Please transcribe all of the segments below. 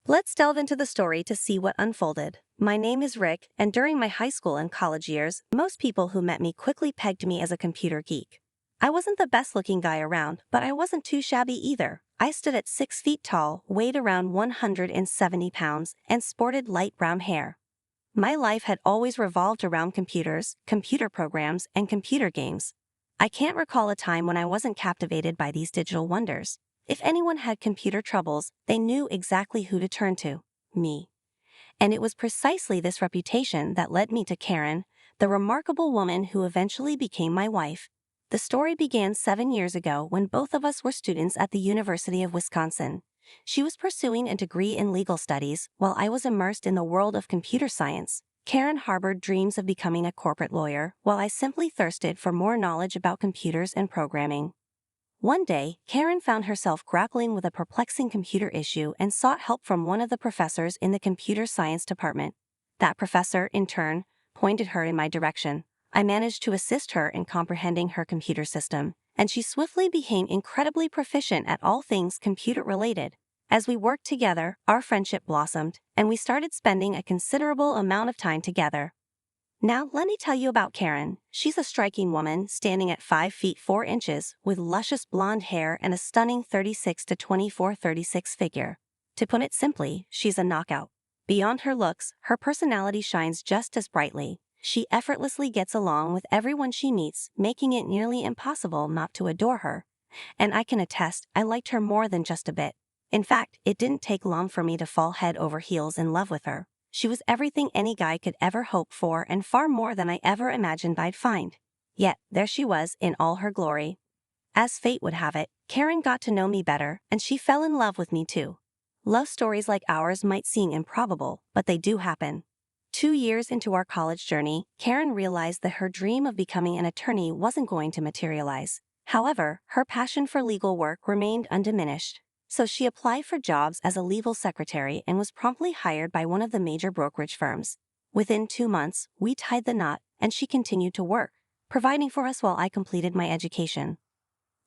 Let's delve into the story to see what unfolded. My name is Rick, and during my high school and college years, most people who met me quickly pegged me as a computer geek. I wasn't the best-looking guy around, but I wasn't too shabby either. I stood at 6 feet tall, weighed around 170 pounds, and sported light brown hair. My life had always revolved around computers, computer programs, and computer games. I can't recall a time when I wasn't captivated by these digital wonders. If anyone had computer troubles, they knew exactly who to turn to: me. And it was precisely this reputation that led me to Karen, the remarkable woman who eventually became my wife. The story began 7 years ago when both of us were students at the University of Wisconsin. She was pursuing a degree in legal studies while I was immersed in the world of computer science. Karen harbored dreams of becoming a corporate lawyer, while I simply thirsted for more knowledge about computers and programming. One day, Karen found herself grappling with a perplexing computer issue and sought help from one of the professors in the computer science department. That professor, in turn, pointed her in my direction. I managed to assist her in comprehending her computer system, and she swiftly became incredibly proficient at all things computer-related. As we worked together, our friendship blossomed, and we started spending a considerable amount of time together. Now, let me tell you about Karen. She's a striking woman, standing at 5 feet 4 inches, with luscious blonde hair and a stunning 36 to 24-36 figure. To put it simply, she's a knockout. Beyond her looks, her personality shines just as brightly. She effortlessly gets along with everyone she meets, making it nearly impossible not to adore her. And I can attest, I liked her more than just a bit. In fact, it didn't take long for me to fall head over heels in love with her. She was everything any guy could ever hope for and far more than I ever imagined I'd find. Yet, there she was in all her glory. As fate would have it, Karen got to know me better, and she fell in love with me too. Love stories like ours might seem improbable, but they do happen. 2 years into our college journey, Karen realized that her dream of becoming an attorney wasn't going to materialize. However, her passion for legal work remained undiminished. So she applied for jobs as a legal secretary and was promptly hired by one of the major brokerage firms. Within 2 months, we tied the knot, and she continued to work, providing for us while I completed my education.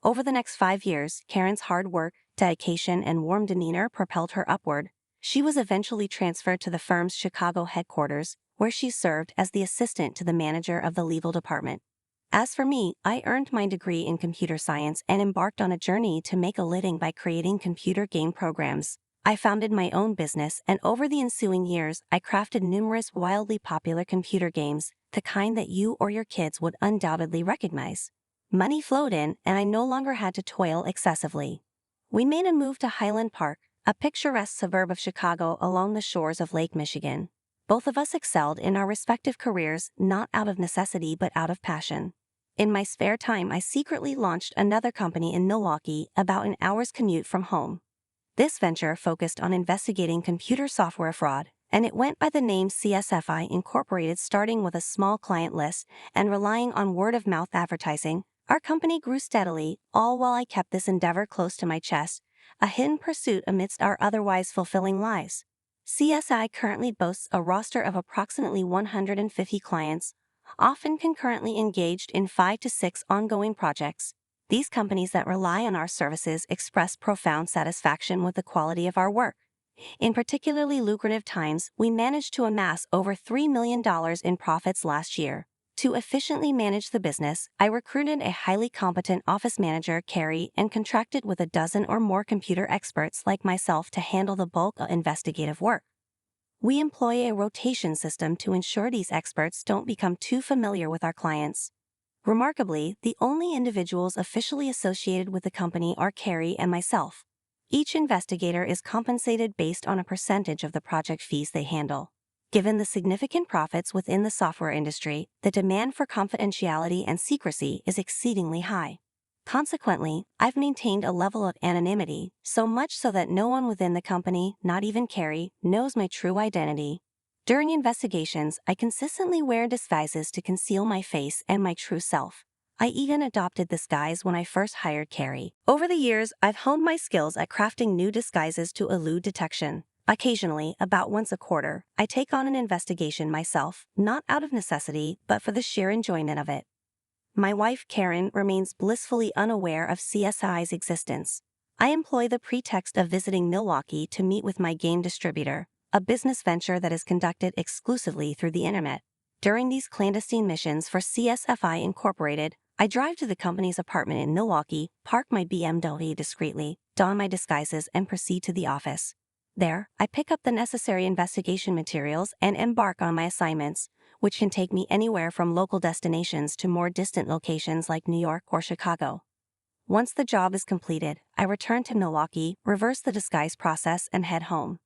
Over the next 5 years, Karen's hard work, dedication, and warm demeanor propelled her upward. She was eventually transferred to the firm's Chicago headquarters, where she served as the assistant to the manager of the legal department. As for me, I earned my degree in computer science and embarked on a journey to make a living by creating computer game programs. I founded my own business, and over the ensuing years, I crafted numerous wildly popular computer games, the kind that you or your kids would undoubtedly recognize. Money flowed in, and I no longer had to toil excessively. We made a move to Highland Park, a picturesque suburb of Chicago along the shores of Lake Michigan. Both of us excelled in our respective careers, not out of necessity but out of passion. In my spare time, I secretly launched another company in Milwaukee, about an hour's commute from home. This venture focused on investigating computer software fraud, and it went by the name CSFI Incorporated. Starting with a small client list and relying on word-of-mouth advertising, our company grew steadily, all while I kept this endeavor close to my chest, a hidden pursuit amidst our otherwise fulfilling lives. CSI currently boasts a roster of approximately 150 clients, often concurrently engaged in 5 to 6 ongoing projects. These companies that rely on our services express profound satisfaction with the quality of our work. In particularly lucrative times, we managed to amass over $3 million in profits last year. To efficiently manage the business, I recruited a highly competent office manager, Carrie, and contracted with a dozen or more computer experts like myself to handle the bulk of investigative work. We employ a rotation system to ensure these experts don't become too familiar with our clients. Remarkably, the only individuals officially associated with the company are Carrie and myself. Each investigator is compensated based on a percentage of the project fees they handle. Given the significant profits within the software industry, the demand for confidentiality and secrecy is exceedingly high. Consequently, I've maintained a level of anonymity, so much so that no one within the company, not even Carrie, knows my true identity. During investigations, I consistently wear disguises to conceal my face and my true self. I even adopted this guise when I first hired Carrie. Over the years, I've honed my skills at crafting new disguises to elude detection. Occasionally, about once a quarter, I take on an investigation myself, not out of necessity, but for the sheer enjoyment of it. My wife, Karen, remains blissfully unaware of CSI's existence. I employ the pretext of visiting Milwaukee to meet with my game distributor, a business venture that is conducted exclusively through the internet. During these clandestine missions for CSFI Incorporated, I drive to the company's apartment in Milwaukee, park my BMW discreetly, don my disguises, and proceed to the office. There, I pick up the necessary investigation materials and embark on my assignments, which can take me anywhere from local destinations to more distant locations like New York or Chicago. Once the job is completed, I return to Milwaukee, reverse the disguise process, and head home.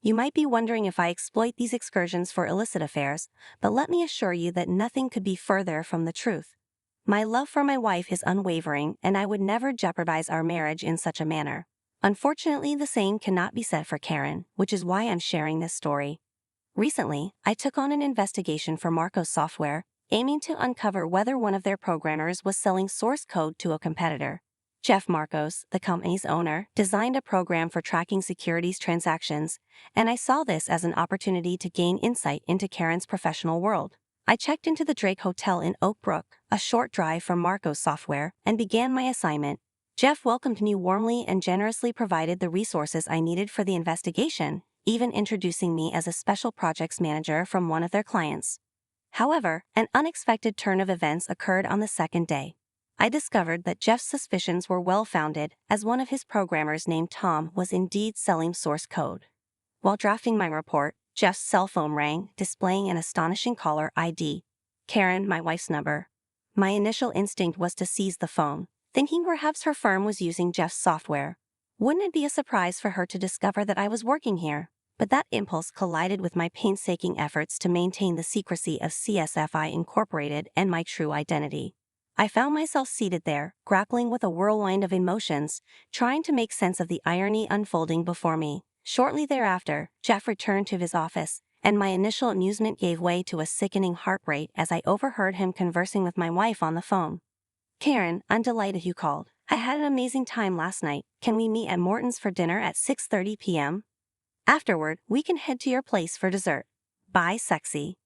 You might be wondering if I exploit these excursions for illicit affairs, but let me assure you that nothing could be further from the truth. My love for my wife is unwavering, and I would never jeopardize our marriage in such a manner. Unfortunately, the same cannot be said for Karen, which is why I'm sharing this story. Recently, I took on an investigation for Marcos Software, aiming to uncover whether one of their programmers was selling source code to a competitor. Jeff Marcos, the company's owner, designed a program for tracking securities transactions, and I saw this as an opportunity to gain insight into Karen's professional world. I checked into the Drake Hotel in Oak Brook, a short drive from Marcos Software, and began my assignment. Jeff welcomed me warmly and generously provided the resources I needed for the investigation, even introducing me as a special projects manager from one of their clients. However, an unexpected turn of events occurred on the second day. I discovered that Jeff's suspicions were well-founded, as one of his programmers named Tom was indeed selling source code. While drafting my report, Jeff's cell phone rang, displaying an astonishing caller ID. Karen, my wife's number. My initial instinct was to seize the phone, thinking perhaps her firm was using Jeff's software. Wouldn't it be a surprise for her to discover that I was working here? But that impulse collided with my painstaking efforts to maintain the secrecy of CSFI Incorporated and my true identity. I found myself seated there, grappling with a whirlwind of emotions, trying to make sense of the irony unfolding before me. Shortly thereafter, Jeff returned to his office, and my initial amusement gave way to a sickening heartbreak as I overheard him conversing with my wife on the phone. "Karen, I'm delighted you called. I had an amazing time last night. Can we meet at Morton's for dinner at 6:30 p.m.? Afterward, we can head to your place for dessert. Bye, sexy."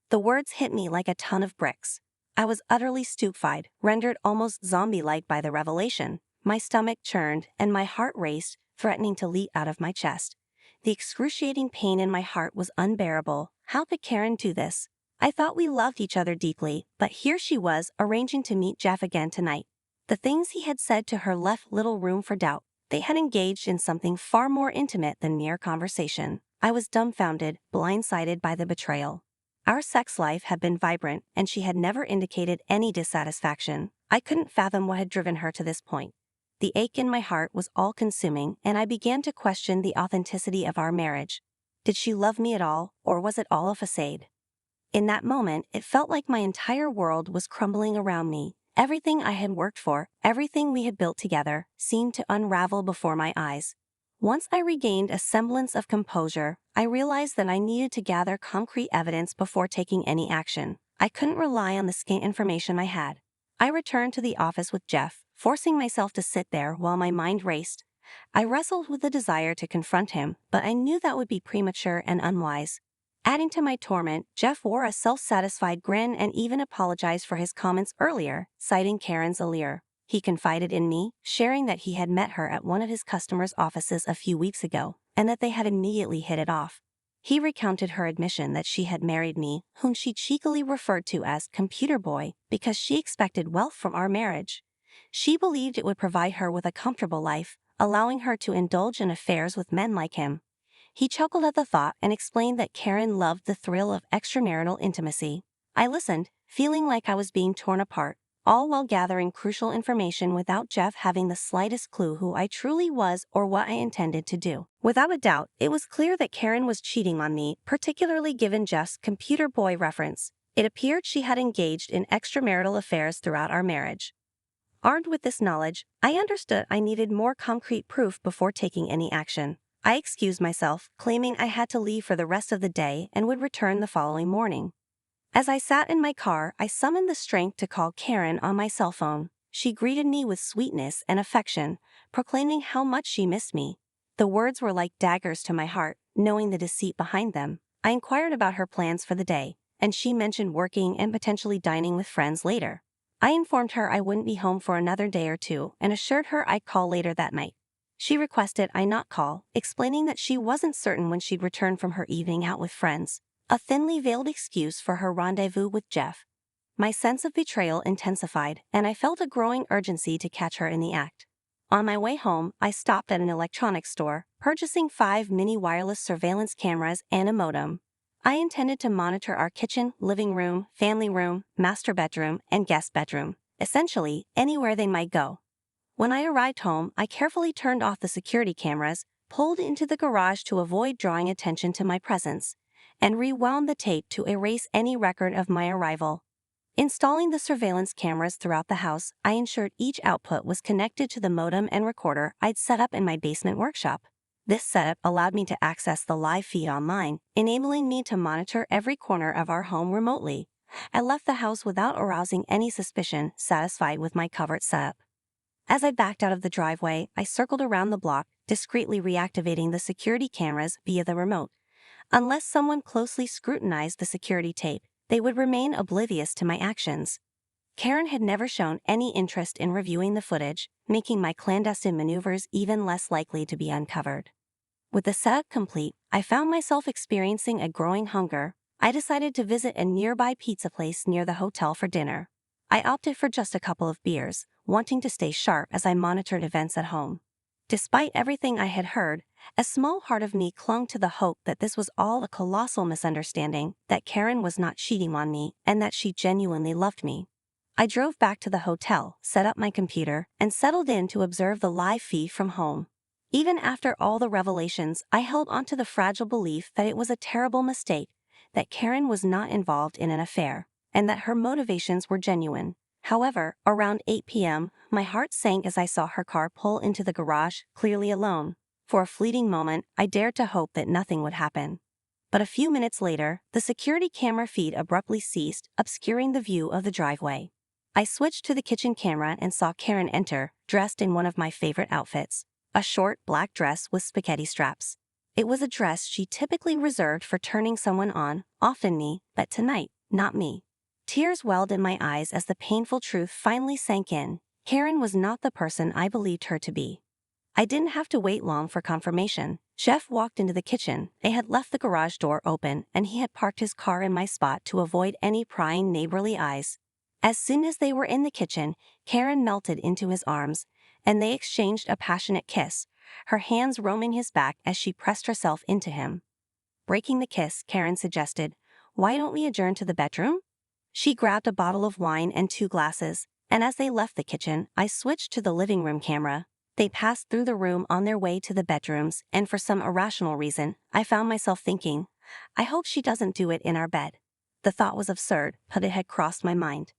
The words hit me like a ton of bricks. I was utterly stupefied, rendered almost zombie-like by the revelation. My stomach churned, and my heart raced, threatening to leap out of my chest. The excruciating pain in my heart was unbearable. How could Karen do this? I thought we loved each other deeply, but here she was, arranging to meet Jeff again tonight. The things he had said to her left little room for doubt. They had engaged in something far more intimate than mere conversation. I was dumbfounded, blindsided by the betrayal. Our sex life had been vibrant, and she had never indicated any dissatisfaction. I couldn't fathom what had driven her to this point. The ache in my heart was all-consuming, and I began to question the authenticity of our marriage. Did she love me at all, or was it all a facade? In that moment, it felt like my entire world was crumbling around me. Everything I had worked for, everything we had built together, seemed to unravel before my eyes. Once I regained a semblance of composure, I realized that I needed to gather concrete evidence before taking any action. I couldn't rely on the scant information I had. I returned to the office with Jeff, forcing myself to sit there while my mind raced. I wrestled with the desire to confront him, but I knew that would be premature and unwise. Adding to my torment, Jeff wore a self-satisfied grin and even apologized for his comments earlier, citing Karen's allure. He confided in me, sharing that he had met her at one of his customers' offices a few weeks ago, and that they had immediately hit it off. He recounted her admission that she had married me, whom she cheekily referred to as computer boy, because she expected wealth from our marriage. She believed it would provide her with a comfortable life, allowing her to indulge in affairs with men like him. He chuckled at the thought and explained that Karen loved the thrill of extramarital intimacy. I listened, feeling like I was being torn apart, all while gathering crucial information without Jeff having the slightest clue who I truly was or what I intended to do. Without a doubt, it was clear that Karen was cheating on me, particularly given Jeff's computer boy reference. It appeared she had engaged in extramarital affairs throughout our marriage. Armed with this knowledge, I understood I needed more concrete proof before taking any action. I excused myself, claiming I had to leave for the rest of the day and would return the following morning. As I sat in my car, I summoned the strength to call Karen on my cell phone. She greeted me with sweetness and affection, proclaiming how much she missed me. The words were like daggers to my heart, knowing the deceit behind them. I inquired about her plans for the day, and she mentioned working and potentially dining with friends later. I informed her I wouldn't be home for another day or two and assured her I'd call later that night. She requested I not call, explaining that she wasn't certain when she'd return from her evening out with friends, a thinly veiled excuse for her rendezvous with Jeff. My sense of betrayal intensified, and I felt a growing urgency to catch her in the act. On my way home, I stopped at an electronics store, purchasing 5 mini wireless surveillance cameras and a modem. I intended to monitor our kitchen, living room, family room, master bedroom, and guest bedroom, essentially anywhere they might go. When I arrived home, I carefully turned off the security cameras, pulled into the garage to avoid drawing attention to my presence, and rewound the tape to erase any record of my arrival. Installing the surveillance cameras throughout the house, I ensured each output was connected to the modem and recorder I'd set up in my basement workshop. This setup allowed me to access the live feed online, enabling me to monitor every corner of our home remotely. I left the house without arousing any suspicion, satisfied with my covert setup. As I backed out of the driveway, I circled around the block, discreetly reactivating the security cameras via the remote. Unless someone closely scrutinized the security tape, they would remain oblivious to my actions. Karen had never shown any interest in reviewing the footage, making my clandestine maneuvers even less likely to be uncovered. With the setup complete, I found myself experiencing a growing hunger. I decided to visit a nearby pizza place near the hotel for dinner. I opted for just a couple of beers, wanting to stay sharp as I monitored events at home. Despite everything I had heard, a small heart of me clung to the hope that this was all a colossal misunderstanding, that Karen was not cheating on me, and that she genuinely loved me. I drove back to the hotel, set up my computer, and settled in to observe the live feed from home. Even after all the revelations, I held onto the fragile belief that it was a terrible mistake, that Karen was not involved in an affair, and that her motivations were genuine. However, around 8 p.m., my heart sank as I saw her car pull into the garage, clearly alone. For a fleeting moment, I dared to hope that nothing would happen. But a few minutes later, the security camera feed abruptly ceased, obscuring the view of the driveway. I switched to the kitchen camera and saw Karen enter, dressed in one of my favorite outfits, a short, black dress with spaghetti straps. It was a dress she typically reserved for turning someone on, often me, but tonight, not me. Tears welled in my eyes as the painful truth finally sank in. Karen was not the person I believed her to be. I didn't have to wait long for confirmation. Jeff walked into the kitchen. They had left the garage door open, and he had parked his car in my spot to avoid any prying neighborly eyes. As soon as they were in the kitchen, Karen melted into his arms, and they exchanged a passionate kiss, her hands roaming his back as she pressed herself into him. Breaking the kiss, Karen suggested, "Why don't we adjourn to the bedroom?" She grabbed a bottle of wine and 2 glasses, and as they left the kitchen, I switched to the living room camera. They passed through the room on their way to the bedrooms, and for some irrational reason, I found myself thinking, I hope she doesn't do it in our bed. The thought was absurd, but it had crossed my mind.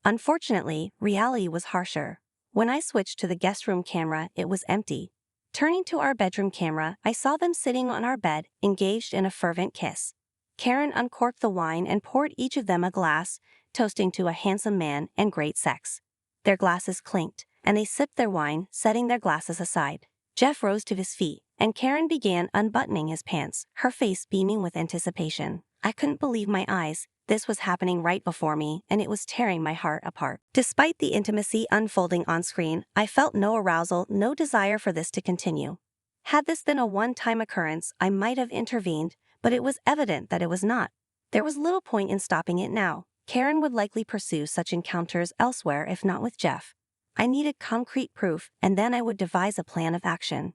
Unfortunately, reality was harsher. When I switched to the guest room camera, it was empty. Turning to our bedroom camera, I saw them sitting on our bed, engaged in a fervent kiss. Karen uncorked the wine and poured each of them a glass, toasting to a handsome man and great sex. Their glasses clinked, and they sipped their wine, setting their glasses aside. Jeff rose to his feet, and Karen began unbuttoning his pants, her face beaming with anticipation. I couldn't believe my eyes. This was happening right before me, and it was tearing my heart apart. Despite the intimacy unfolding on screen, I felt no arousal, no desire for this to continue. Had this been a one-time occurrence, I might have intervened, but it was evident that it was not. There was little point in stopping it now. Karen would likely pursue such encounters elsewhere if not with Jeff. I needed concrete proof, and then I would devise a plan of action.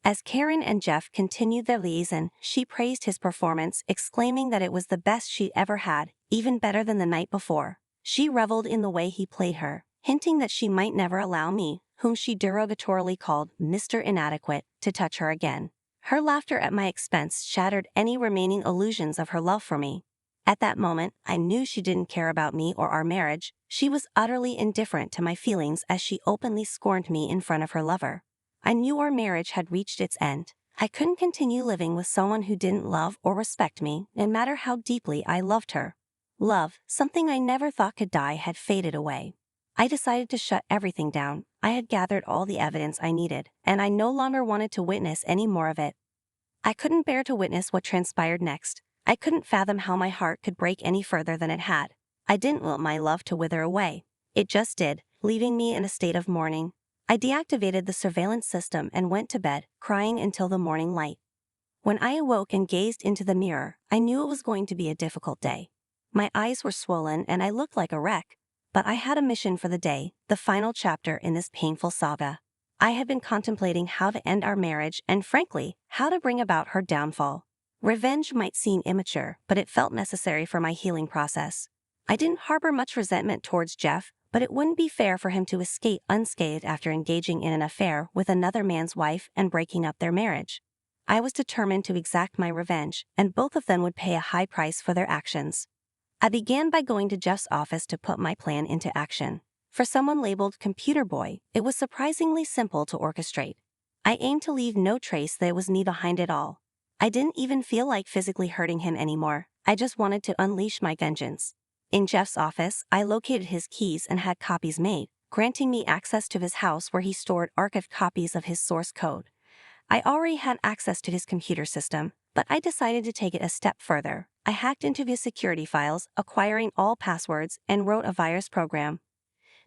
As Karen and Jeff continued their liaison, she praised his performance, exclaiming that it was the best she'd ever had, even better than the night before. She reveled in the way he played her, hinting that she might never allow me, whom she derogatorily called Mr. Inadequate, to touch her again. Her laughter at my expense shattered any remaining illusions of her love for me. At that moment, I knew she didn't care about me or our marriage. She was utterly indifferent to my feelings as she openly scorned me in front of her lover. I knew our marriage had reached its end. I couldn't continue living with someone who didn't love or respect me, no matter how deeply I loved her. Love, something I never thought could die, had faded away. I decided to shut everything down. I had gathered all the evidence I needed, and I no longer wanted to witness any more of it. I couldn't bear to witness what transpired next. I couldn't fathom how my heart could break any further than it had. I didn't want my love to wither away. It just did, leaving me in a state of mourning. I deactivated the surveillance system and went to bed, crying until the morning light. When I awoke and gazed into the mirror, I knew it was going to be a difficult day. My eyes were swollen and I looked like a wreck, but I had a mission for the day, the final chapter in this painful saga. I had been contemplating how to end our marriage and, frankly, how to bring about her downfall. Revenge might seem immature, but it felt necessary for my healing process. I didn't harbor much resentment towards Jeff, but it wouldn't be fair for him to escape unscathed after engaging in an affair with another man's wife and breaking up their marriage. I was determined to exact my revenge, and both of them would pay a high price for their actions. I began by going to Jeff's office to put my plan into action. For someone labeled computer boy, it was surprisingly simple to orchestrate. I aimed to leave no trace that it was me behind it all. I didn't even feel like physically hurting him anymore. I just wanted to unleash my vengeance. In Jeff's office, I located his keys and had copies made, granting me access to his house where he stored archived copies of his source code. I already had access to his computer system, but I decided to take it a step further. I hacked into his security files, acquiring all passwords, and wrote a virus program.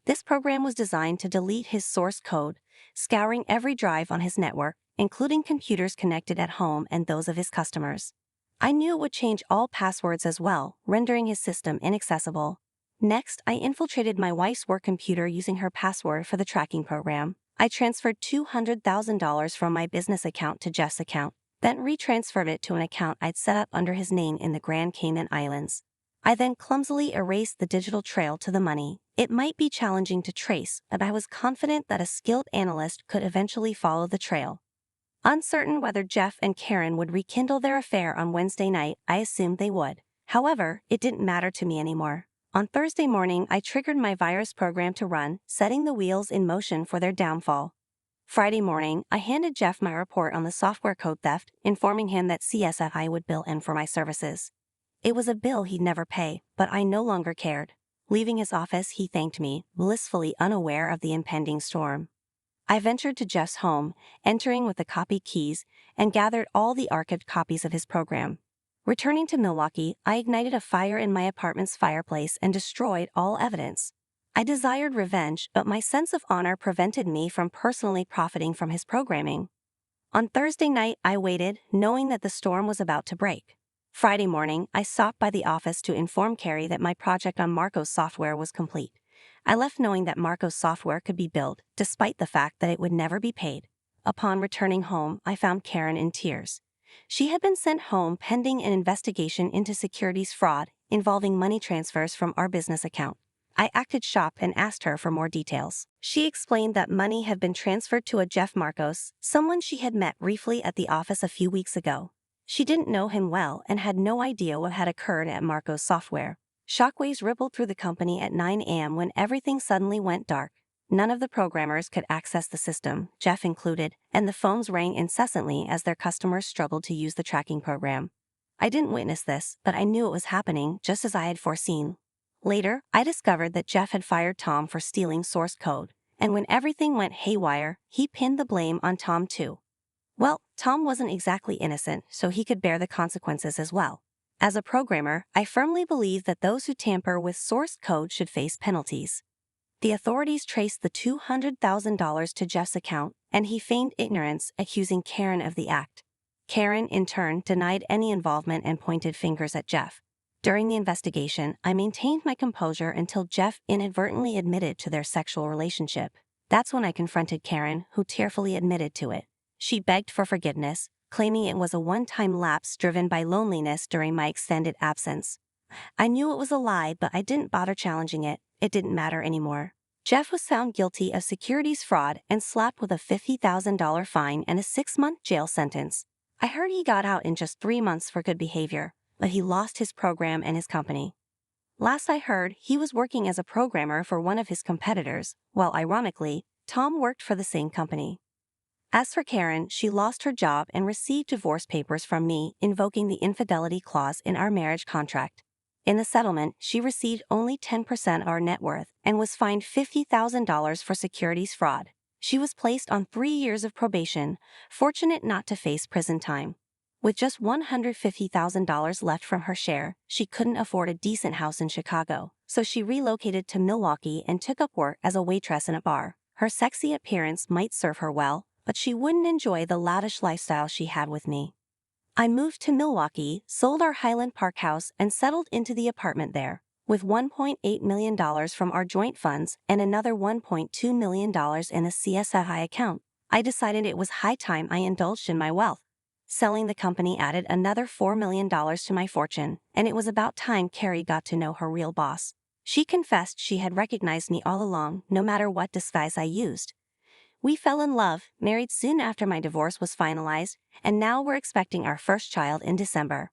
This program was designed to delete his source code, scouring every drive on his network, including computers connected at home and those of his customers. I knew it would change all passwords as well, rendering his system inaccessible. Next, I infiltrated my wife's work computer using her password for the tracking program. I transferred $200,000 from my business account to Jeff's account, then retransferred it to an account I'd set up under his name in the Grand Cayman Islands. I then clumsily erased the digital trail to the money. It might be challenging to trace, but I was confident that a skilled analyst could eventually follow the trail. Uncertain whether Jeff and Karen would rekindle their affair on Wednesday night, I assumed they would. However, it didn't matter to me anymore. On Thursday morning, I triggered my virus program to run, setting the wheels in motion for their downfall. Friday morning, I handed Jeff my report on the software code theft, informing him that CSFI would bill him for my services. It was a bill he'd never pay, but I no longer cared. Leaving his office, he thanked me, blissfully unaware of the impending storm. I ventured to Jeff's home, entering with the copy keys, and gathered all the archived copies of his program. Returning to Milwaukee, I ignited a fire in my apartment's fireplace and destroyed all evidence. I desired revenge, but my sense of honor prevented me from personally profiting from his programming. On Thursday night, I waited, knowing that the storm was about to break. Friday morning, I stopped by the office to inform Carrie that my project on Marco's software was complete. I left knowing that Marco's software could be billed, despite the fact that it would never be paid. Upon returning home, I found Karen in tears. She had been sent home pending an investigation into securities fraud involving money transfers from our business account. I acted shocked and asked her for more details. She explained that money had been transferred to a Jeff Marcos, someone she had met briefly at the office a few weeks ago. She didn't know him well and had no idea what had occurred at Marco's software. Shockwaves rippled through the company at 9 a.m. when everything suddenly went dark. None of the programmers could access the system, Jeff included, and the phones rang incessantly as their customers struggled to use the tracking program. I didn't witness this, but I knew it was happening, just as I had foreseen. Later, I discovered that Jeff had fired Tom for stealing source code, and when everything went haywire, he pinned the blame on Tom too. Well, Tom wasn't exactly innocent, so he could bear the consequences as well. As a programmer, I firmly believe that those who tamper with source code should face penalties. The authorities traced the $200,000 to Jeff's account, and he feigned ignorance, accusing Karen of the act. Karen, in turn, denied any involvement and pointed fingers at Jeff. During the investigation, I maintained my composure until Jeff inadvertently admitted to their sexual relationship. That's when I confronted Karen, who tearfully admitted to it. She begged for forgiveness, claiming it was a one-time lapse driven by loneliness during my extended absence. I knew it was a lie, but I didn't bother challenging it. It didn't matter anymore. Jeff was found guilty of securities fraud and slapped with a $50,000 fine and a 6-month jail sentence. I heard he got out in just 3 months for good behavior, but he lost his program and his company. Last I heard, he was working as a programmer for one of his competitors, while ironically, Tom worked for the same company. As for Karen, she lost her job and received divorce papers from me, invoking the infidelity clause in our marriage contract. In the settlement, she received only 10% of our net worth and was fined $50,000 for securities fraud. She was placed on 3 years of probation, fortunate not to face prison time. With just $150,000 left from her share, she couldn't afford a decent house in Chicago, so she relocated to Milwaukee and took up work as a waitress in a bar. Her sexy appearance might serve her well, but she wouldn't enjoy the lavish lifestyle she had with me. I moved to Milwaukee, sold our Highland Park house, and settled into the apartment there. With $1.8 million from our joint funds and another $1.2 million in a CSFI account, I decided it was high time I indulged in my wealth. Selling the company added another $4 million to my fortune, and it was about time Carrie got to know her real boss. She confessed she had recognized me all along, no matter what disguise I used. We fell in love, married soon after my divorce was finalized, and now we're expecting our first child in December.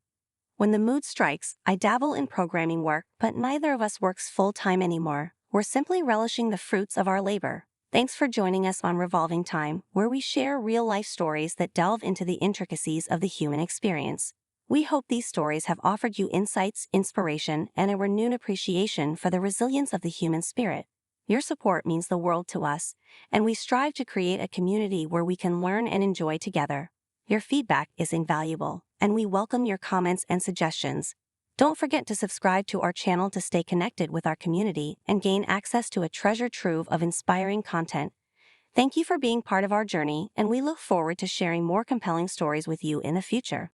When the mood strikes, I dabble in programming work, but neither of us works full-time anymore. We're simply relishing the fruits of our labor. Thanks for joining us on Revolving Time, where we share real-life stories that delve into the intricacies of the human experience. We hope these stories have offered you insights, inspiration, and a renewed appreciation for the resilience of the human spirit. Your support means the world to us, and we strive to create a community where we can learn and enjoy together. Your feedback is invaluable, and we welcome your comments and suggestions. Don't forget to subscribe to our channel to stay connected with our community and gain access to a treasure trove of inspiring content. Thank you for being part of our journey, and we look forward to sharing more compelling stories with you in the future.